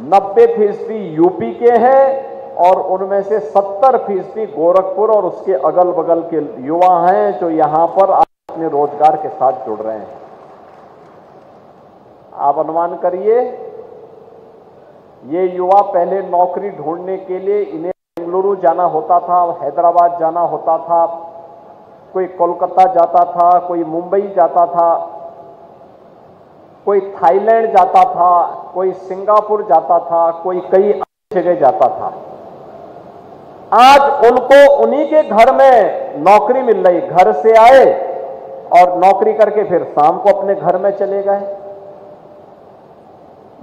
90% UP के हैं और उनमें से 70% गोरखपुर और उसके अगल बगल के युवा हैं जो यहां पर अपने रोजगार के साथ जुड़ रहे हैं। आप अनुमान करिए, ये युवा पहले नौकरी ढूंढने के लिए इन्हें बेंगलुरु जाना होता था, हैदराबाद जाना होता था, कोई कोलकाता जाता था, कोई मुंबई जाता था, कोई थाईलैंड जाता था, कोई सिंगापुर जाता था, कोई कई अन्य जगह जाता था। आज उनको उन्हीं के घर में नौकरी मिल रही, घर से आए और नौकरी करके फिर शाम को अपने घर में चले गए।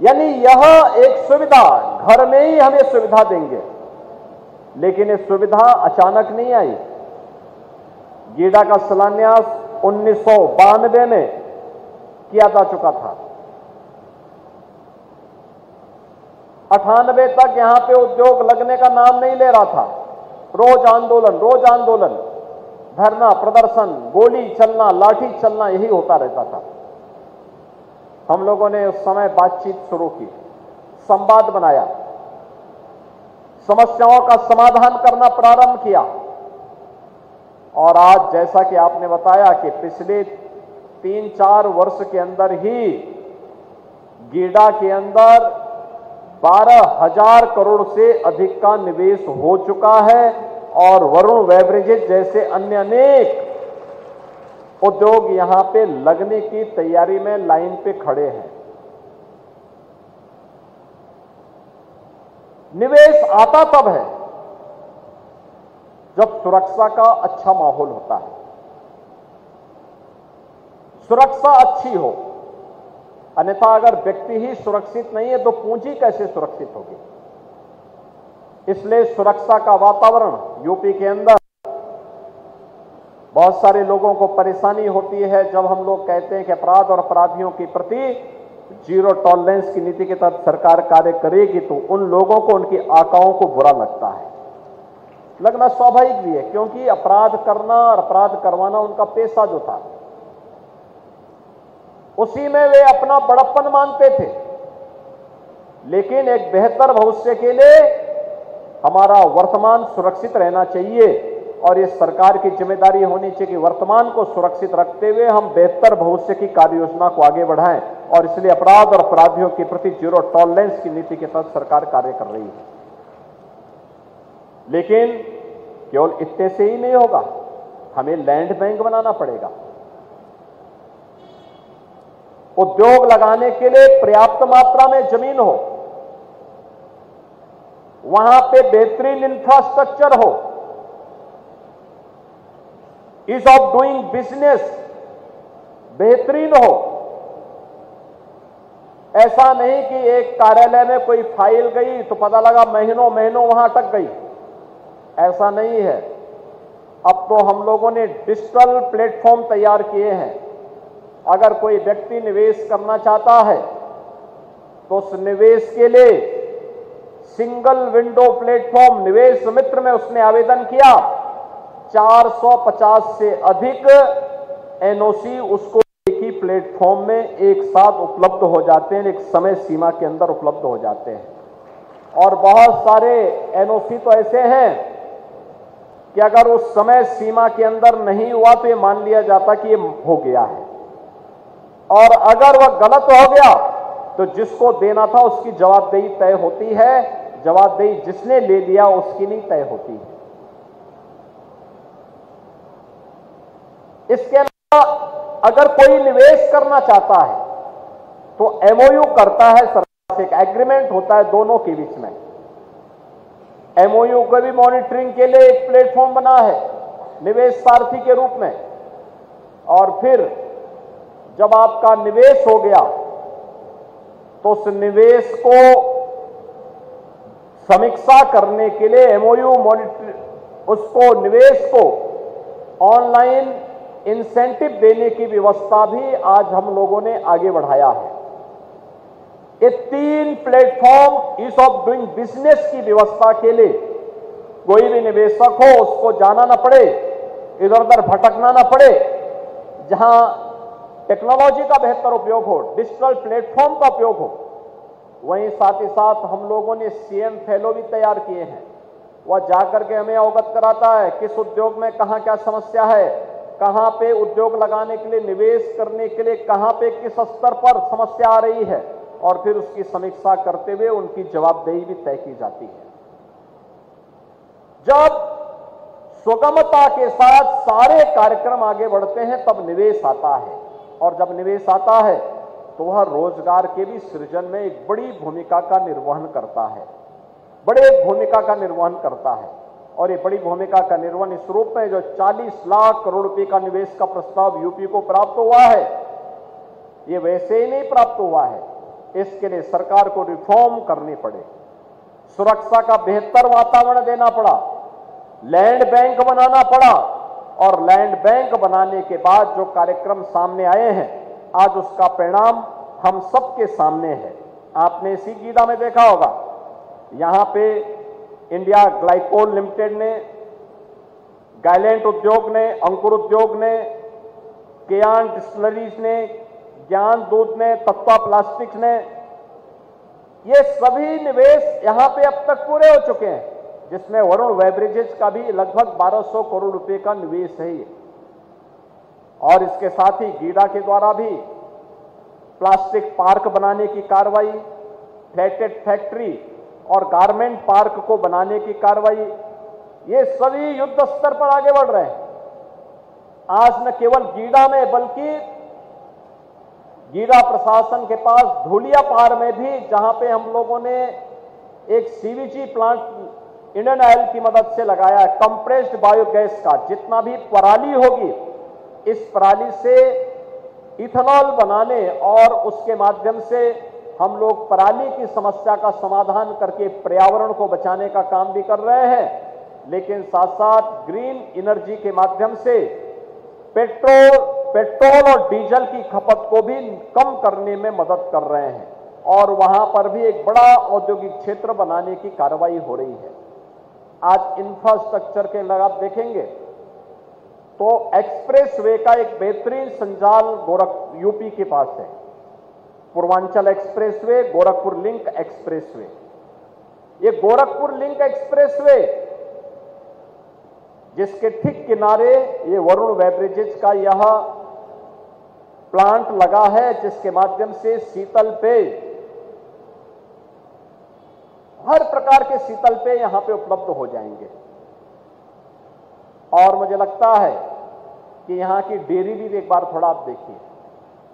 यानी यह एक सुविधा, घर में ही हमें सुविधा देंगे, लेकिन ये सुविधा अचानक नहीं आई। गीडा का शिलान्यास 1992 में किया जा चुका था। 98 तक यहां पे उद्योग लगने का नाम नहीं ले रहा था। रोज आंदोलन, धरना प्रदर्शन, गोली चलना, लाठी चलना, यही होता रहता था। हम लोगों ने उस समय बातचीत शुरू की, संवाद बनाया, समस्याओं का समाधान करना प्रारंभ किया और आज जैसा कि आपने बताया कि पिछले 3-4 वर्ष के अंदर ही गीडा के अंदर 12,000 करोड़ से अधिक का निवेश हो चुका है और वरुण बेवरेजेज जैसे अन्य अनेक उद्योग यहां पे लगने की तैयारी में लाइन पे खड़े हैं। निवेश आता तब है जब सुरक्षा का अच्छा माहौल होता है, सुरक्षा अच्छी हो, अन्यथा अगर व्यक्ति ही सुरक्षित नहीं है तो पूंजी कैसे सुरक्षित होगी। इसलिए सुरक्षा का वातावरण यूपी के अंदर, बहुत सारे लोगों को परेशानी होती है जब हम लोग कहते हैं कि अपराध और अपराधियों के प्रति जीरो टॉलरेंस की नीति के तहत सरकार कार्य करेगी, तो उन लोगों को, उनकी आकाओं को बुरा लगता है। लगना स्वाभाविक भी है, क्योंकि अपराध करना और अपराध करवाना उनका पेशा जो था, उसी में वे अपना बड़प्पन मानते थे। लेकिन एक बेहतर भविष्य के लिए हमारा वर्तमान सुरक्षित रहना चाहिए और ये सरकार की जिम्मेदारी होनी चाहिए कि वर्तमान को सुरक्षित रखते हुए हम बेहतर भविष्य की कार्य योजना को आगे बढ़ाएं, और इसलिए अपराध और अपराधियों के प्रति जीरो टॉलरेंस की नीति के तहत सरकार कार्य कर रही है। लेकिन केवल इतने से ही नहीं होगा, हमें लैंड बैंक बनाना पड़ेगा। उद्योग लगाने के लिए पर्याप्त मात्रा में जमीन हो, वहां पे बेहतरीन इंफ्रास्ट्रक्चर हो, ईज ऑफ डूइंग बिजनेस बेहतरीन हो। ऐसा नहीं कि एक कार्यालय में कोई फाइल गई तो पता लगा महीनों महीनों वहां अटक गई, ऐसा नहीं है। अब तो हम लोगों ने डिजिटल प्लेटफॉर्म तैयार किए हैं। अगर कोई व्यक्ति निवेश करना चाहता है तो उस निवेश के लिए सिंगल विंडो प्लेटफॉर्म निवेश मित्र में उसने आवेदन किया, 450 से अधिक एनओसी उसको एक ही प्लेटफॉर्म में एक साथ उपलब्ध हो जाते हैं, एक समय सीमा के अंदर उपलब्ध हो जाते हैं। और बहुत सारे एनओसी तो ऐसे हैं कि अगर उस समय सीमा के अंदर नहीं हुआ तो ये मान लिया जाता कि ये हो गया है, और अगर वह गलत हो गया तो जिसको देना था उसकी जवाबदेही तय होती है, जवाबदेही जिसने ले लिया उसकी नहीं तय होती है। इसके अलावा अगर कोई निवेश करना चाहता है तो एमओयू करता है सरकार से, एक एग्रीमेंट होता है दोनों के बीच में। एमओयू को भी मॉनिटरिंग के लिए एक प्लेटफॉर्म बना है निवेश सारथी के रूप में, और फिर जब आपका निवेश हो गया तो उस निवेश को समीक्षा करने के लिए एमओयू उसको निवेश को ऑनलाइन इंसेंटिव देने की व्यवस्था भी आज हम लोगों ने आगे बढ़ाया है। ये 3 platform ease of doing business की व्यवस्था के लिए कोई भी निवेशक हो उसको जाना ना पड़े, इधर उधर भटकना ना पड़े। जहां टेक्नोलॉजी का बेहतर उपयोग हो, डिजिटल प्लेटफॉर्म का उपयोग हो, वहीं साथ ही साथ हम लोगों ने सीएम फेलो भी तैयार किए हैं। वह जाकर के हमें अवगत कराता है किस उद्योग में कहां क्या समस्या है, कहां पे उद्योग लगाने के लिए, निवेश करने के लिए कहां पे किस स्तर पर समस्या आ रही है, और फिर उसकी समीक्षा करते हुए उनकी जवाबदेही भी तय की जाती है। जब सुगमता के साथ सारे कार्यक्रम आगे बढ़ते हैं तब निवेश आता है, और जब निवेश आता है तो वह रोजगार के भी सृजन में एक बड़ी भूमिका का निर्वहन करता है, बड़े भूमिका का निर्वहन करता है। और ये बड़ी भूमिका का निर्वहन इस रूप में जो 40 लाख करोड़ रुपए का निवेश का प्रस्ताव यूपी को प्राप्त हुआ है, ये वैसे ही नहीं प्राप्त हुआ है। इसके लिए सरकार को रिफॉर्म करनी पड़े, सुरक्षा का बेहतर वातावरण देना पड़ा, लैंड बैंक बनाना पड़ा, और लैंड बैंक बनाने के बाद जो कार्यक्रम सामने आए हैं आज उसका परिणाम हम सबके सामने है। आपने इसी गीता में देखा होगा, यहां पे इंडिया ग्लाइकोल लिमिटेड ने, गायलेंट उद्योग ने, अंकुर उद्योग ने, केयान डिस्टिलरीज ने, ज्ञान दूध ने, तत्वा प्लास्टिक्स ने, ये सभी निवेश यहां पे अब तक पूरे हो चुके हैं, जिसमें वरुण बेवरेजेस का भी लगभग 1200 करोड़ रुपए का निवेश है ये। और इसके साथ ही गीडा के द्वारा भी प्लास्टिक पार्क बनाने की कार्रवाई, फ्लैटेड फैक्ट्री और गारमेंट पार्क को बनाने की कार्रवाई, ये सभी युद्ध स्तर पर आगे बढ़ रहे हैं। आज न केवल गीडा में बल्कि गीडा प्रशासन के पास धूलियापार में भी, जहां पे हम लोगों ने एक सीवीजी प्लांट इंडियन ऑयल की मदद से लगाया, कंप्रेस्ड बायोगैस का, जितना भी पराली होगी इस पराली से इथेनॉल बनाने और उसके माध्यम से हम लोग पराली की समस्या का समाधान करके पर्यावरण को बचाने का काम भी कर रहे हैं। लेकिन साथ साथ ग्रीन एनर्जी के माध्यम से पेट्रोल और डीजल की खपत को भी कम करने में मदद कर रहे हैं, और वहां पर भी एक बड़ा औद्योगिक क्षेत्र बनाने की कार्रवाई हो रही है। आज इंफ्रास्ट्रक्चर के अंदर आप देखेंगे तो एक्सप्रेसवे का एक बेहतरीन संजाल यूपी के पास है, Purvanchal expressway, Gorakhpur link expressway. ये गोरखपुर लिंक एक्सप्रेसवे जिसके ठीक किनारे ये वरुण बेवरेजेस का यह प्लांट लगा है, जिसके माध्यम से शीतल पेय, हर प्रकार के शीतल पेय यहां पे उपलब्ध हो जाएंगे। और मुझे लगता है कि यहां की डेयरी भी एक बार थोड़ा आप देखिए,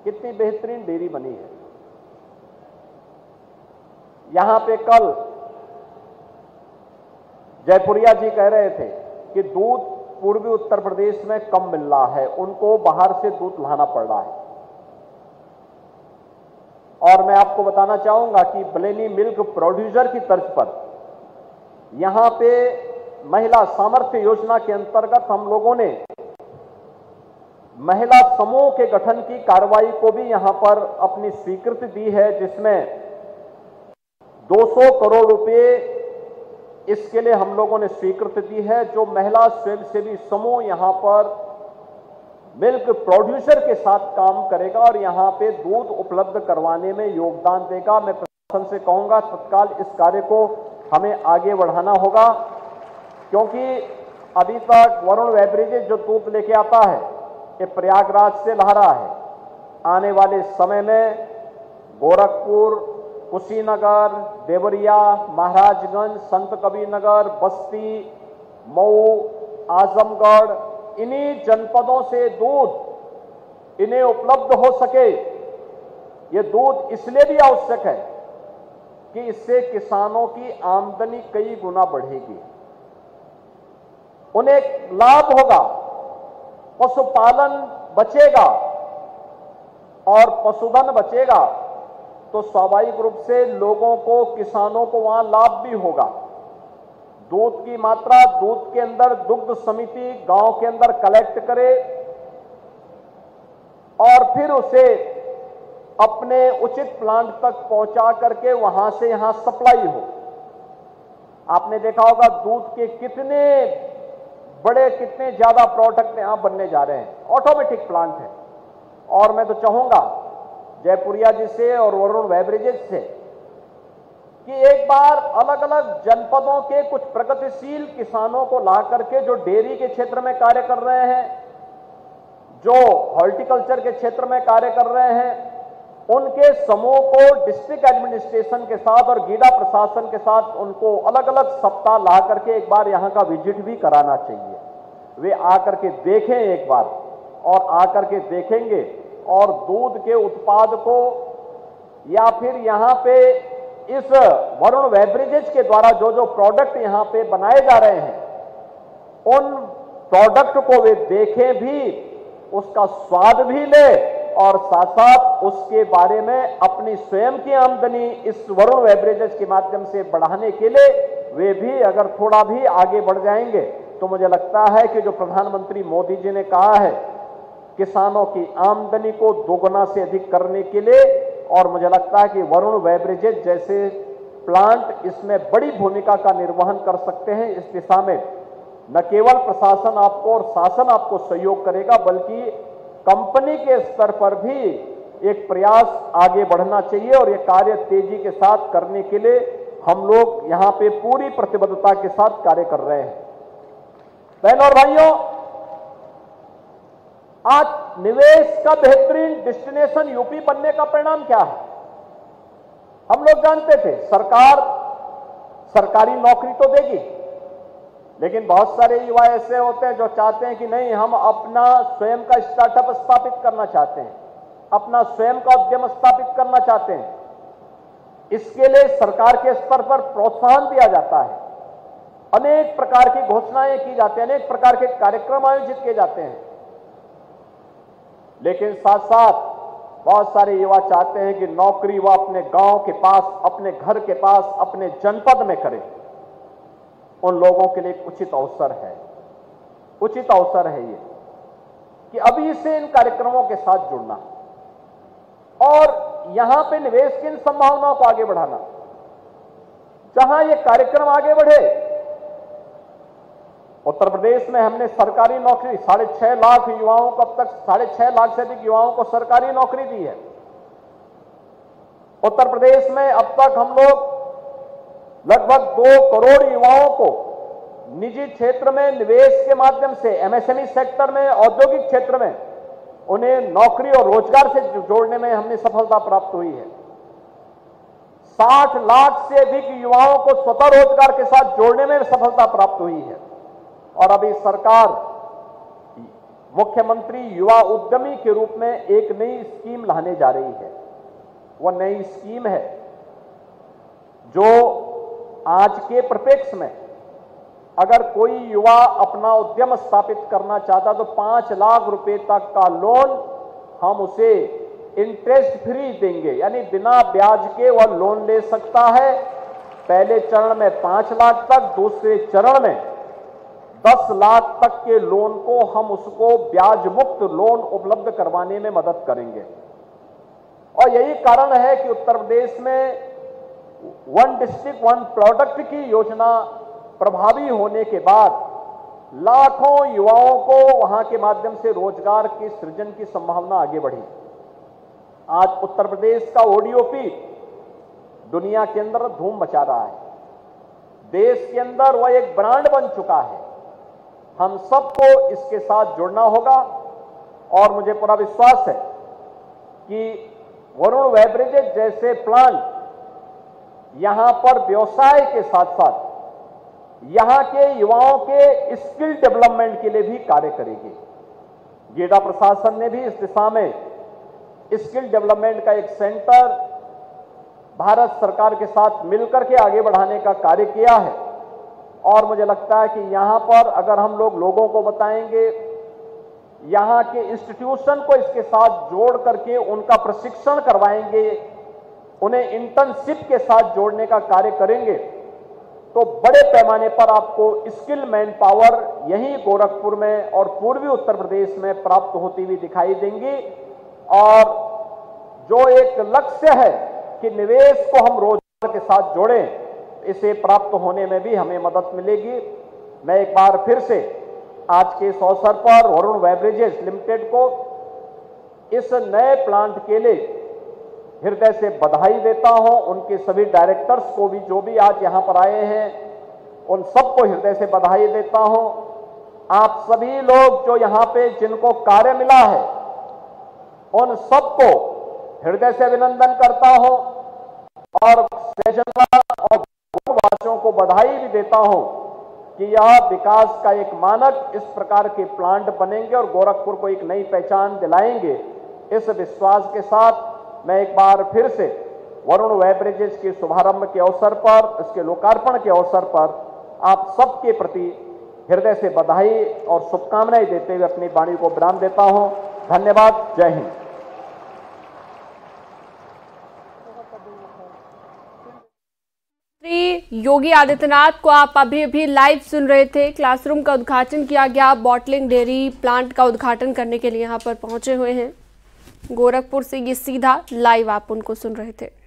कितनी बेहतरीन डेयरी बनी है। यहां पे कल जयपुरिया जी कह रहे थे कि दूध पूर्वी उत्तर प्रदेश में कम मिल रहा है, उनको बाहर से दूध लाना पड़ रहा है। और मैं आपको बताना चाहूंगा कि बलेनी मिल्क प्रोड्यूसर की तर्ज पर यहां पे महिला सामर्थ्य योजना के अंतर्गत हम लोगों ने महिला समूह के गठन की कार्रवाई को भी यहां पर अपनी स्वीकृति दी है, जिसमें 200 करोड़ रुपए इसके लिए हम लोगों ने स्वीकृति दी है। जो महिला स्वयंसेवी समूह यहां पर मिल्क प्रोड्यूसर के साथ काम करेगा और यहां पे दूध उपलब्ध करवाने में योगदान देगा। मैं प्रशासन से कहूंगा तत्काल इस कार्य को हमें आगे बढ़ाना होगा, क्योंकि अभी तक वरुण बेवरेजेस जो दूध लेके आता है ये प्रयागराज से ला रहा है। आने वाले समय में गोरखपुर, कुशीनगर, देवरिया, महाराजगंज, संत कबीर नगर, बस्ती, मऊ, आजमगढ़, इन्हीं जनपदों से दूध इन्हें उपलब्ध हो सके। ये दूध इसलिए भी आवश्यक है कि इससे किसानों की आमदनी कई गुना बढ़ेगी, उन्हें लाभ होगा, पशुपालन बचेगा और पशुधन बचेगा तो स्वाभाविक रूप से लोगों को, किसानों को वहां लाभ भी होगा। दूध की मात्रा, दूध के अंदर दुग्ध समिति गांव के अंदर कलेक्ट करे और फिर उसे अपने उचित प्लांट तक पहुंचा करके वहां से यहां सप्लाई हो। आपने देखा होगा दूध के कितने बड़े, कितने ज्यादा प्रोडक्ट यहां बनने जा रहे हैं, ऑटोमेटिक प्लांट है। और मैं तो चाहूंगा जयपुरिया जी से और वरुण बेवरेजेस से कि एक बार अलग अलग जनपदों के कुछ प्रगतिशील किसानों को ला करके जो डेयरी के क्षेत्र में कार्य कर रहे हैं, जो हॉर्टिकल्चर के क्षेत्र में कार्य कर रहे हैं, उनके समूह को डिस्ट्रिक्ट एडमिनिस्ट्रेशन के साथ और गीडा प्रशासन के साथ उनको अलग अलग सप्ताह ला करके एक बार यहां का विजिट भी कराना चाहिए। वे आकर के देखें एक बार, और आकर के देखेंगे और दूध के उत्पाद को या फिर यहां पे इस वरुण बेवरेजेस के द्वारा जो जो प्रोडक्ट यहां पे बनाए जा रहे हैं, उन प्रोडक्ट को वे देखें भी, उसका स्वाद भी ले, और साथ साथ उसके बारे में अपनी स्वयं की आमदनी इस वरुण बेवरेजेस के माध्यम से बढ़ाने के लिए वे भी अगर थोड़ा भी आगे बढ़ जाएंगे तो मुझे लगता है कि जो प्रधानमंत्री मोदी जी ने कहा है किसानों की आमदनी को दोगुना से अधिक करने के लिए, और मुझे लगता है कि वरुण बेवरेजेस जैसे प्लांट इसमें बड़ी भूमिका का निर्वहन कर सकते हैं। इस दिशा में न केवल प्रशासन आपको और शासन आपको सहयोग करेगा, बल्कि कंपनी के स्तर पर भी एक प्रयास आगे बढ़ना चाहिए, और ये कार्य तेजी के साथ करने के लिए हम लोग यहां पे पूरी प्रतिबद्धता के साथ कार्य कर रहे हैं। बहनों और भाइयों, आज निवेश का बेहतरीन डेस्टिनेशन यूपी बनने का परिणाम क्या है? हम लोग जानते थे सरकार सरकारी नौकरी तो देगी, लेकिन बहुत सारे युवा ऐसे होते हैं जो चाहते हैं कि नहीं, हम अपना स्वयं का स्टार्टअप स्थापित करना चाहते हैं, अपना स्वयं का उद्यम स्थापित करना चाहते हैं। इसके लिए सरकार के स्तर पर प्रोत्साहन दिया जाता है, अनेक प्रकार की घोषणाएं की जाती हैं, अनेक प्रकार के कार्यक्रम आयोजित किए जाते हैं। लेकिन साथ साथ बहुत सारे युवा चाहते हैं कि नौकरी वह अपने गांव के पास, अपने घर के पास, अपने जनपद में करें। उन लोगों के लिए उचित अवसर है, उचित अवसर है ये कि अभी से इन कार्यक्रमों के साथ जुड़ना और यहां पे निवेश की इन संभावनाओं को आगे बढ़ाना। जहां ये कार्यक्रम आगे बढ़े, उत्तर प्रदेश में हमने सरकारी नौकरी 6.5 लाख युवाओं को, अब तक 6.5 लाख से अधिक युवाओं को सरकारी नौकरी दी है। उत्तर प्रदेश में अब तक हम लोग लगभग 2 करोड़ युवाओं को निजी क्षेत्र में निवेश के माध्यम से, एमएसएमई सेक्टर में, औद्योगिक क्षेत्र में उन्हें नौकरी और रोजगार से जोड़ने में हमने सफलता प्राप्त हुई है। 60 लाख से अधिक युवाओं को स्वतः रोजगार के साथ जोड़ने में सफलता प्राप्त हुई है। और अभी सरकार मुख्यमंत्री युवा उद्यमी के रूप में एक नई स्कीम लाने जा रही है। वह नई स्कीम है जो आज के परिप्रेक्ष्य में अगर कोई युवा अपना उद्यम स्थापित करना चाहता तो 5 लाख रुपए तक का लोन हम उसे इंटरेस्ट फ्री देंगे, यानी बिना ब्याज के वह लोन ले सकता है। पहले चरण में 5 लाख तक, दूसरे चरण में 10 लाख तक के लोन को हम उसको ब्याज मुक्त लोन उपलब्ध करवाने में मदद करेंगे। और यही कारण है कि उत्तर प्रदेश में 1 डिस्ट्रिक्ट 1 प्रोडक्ट की योजना प्रभावी होने के बाद लाखों युवाओं को वहां के माध्यम से रोजगार की सृजन की संभावना आगे बढ़ी। आज उत्तर प्रदेश का ओडीओपी दुनिया के अंदर धूम मचा रहा है, देश के अंदर वह एक ब्रांड बन चुका है। हम सबको इसके साथ जुड़ना होगा और मुझे पूरा विश्वास है कि वरुण बेवरेजेस जैसे प्लांट यहां पर व्यवसाय के साथ साथ यहां के युवाओं के स्किल डेवलपमेंट के लिए भी कार्य करेगी। गीडा प्रशासन ने भी इस दिशा में स्किल डेवलपमेंट का एक सेंटर भारत सरकार के साथ मिलकर के आगे बढ़ाने का कार्य किया है। और मुझे लगता है कि यहां पर अगर हम लोगों को बताएंगे, यहां के इंस्टीट्यूशन को इसके साथ जोड़ करके उनका प्रशिक्षण करवाएंगे, उन्हें इंटर्नशिप के साथ जोड़ने का कार्य करेंगे, तो बड़े पैमाने पर आपको स्किल मैन पावर यहीं गोरखपुर में और पूर्वी उत्तर प्रदेश में प्राप्त होती हुई दिखाई देंगी। और जो एक लक्ष्य है कि निवेश को हम रोजगार के साथ जोड़ें, इसे प्राप्त होने में भी हमें मदद मिलेगी। मैं एक बार फिर से आज के इस अवसर पर वरुण बेवरेजेस लिमिटेड को इस नए प्लांट के लिए हृदय से बधाई देता हूं। उनके सभी डायरेक्टर्स को भी, जो भी आज यहां पर आए हैं, उन सबको हृदय से बधाई देता हूं। आप सभी लोग जो यहां पे जिनको कार्य मिला है, उन सबको हृदय से अभिनंदन करता हूं और सेशनवा और वासियों को बधाई भी देता हूं कि यह विकास का एक मानक इस प्रकार के प्लांट बनेंगे और गोरखपुर को एक नई पहचान दिलाएंगे। इस विश्वास के साथ मैं एक बार फिर से वरुण वेब्रिजेस के शुभारंभ के अवसर पर, इसके लोकार्पण के अवसर पर आप सबके प्रति हृदय से बधाई और शुभकामनाएं देते हुए अपनी वाणी को विराम देता हूं। धन्यवाद। जय हिंद। श्री योगी आदित्यनाथ को आप अभी लाइव सुन रहे थे। क्लासरूम का उद्घाटन किया गया, बॉटलिंग डेयरी प्लांट का उद्घाटन करने के लिए यहाँ पर पहुंचे हुए हैं। गोरखपुर से ये सीधा लाइव आप उनको सुन रहे थे।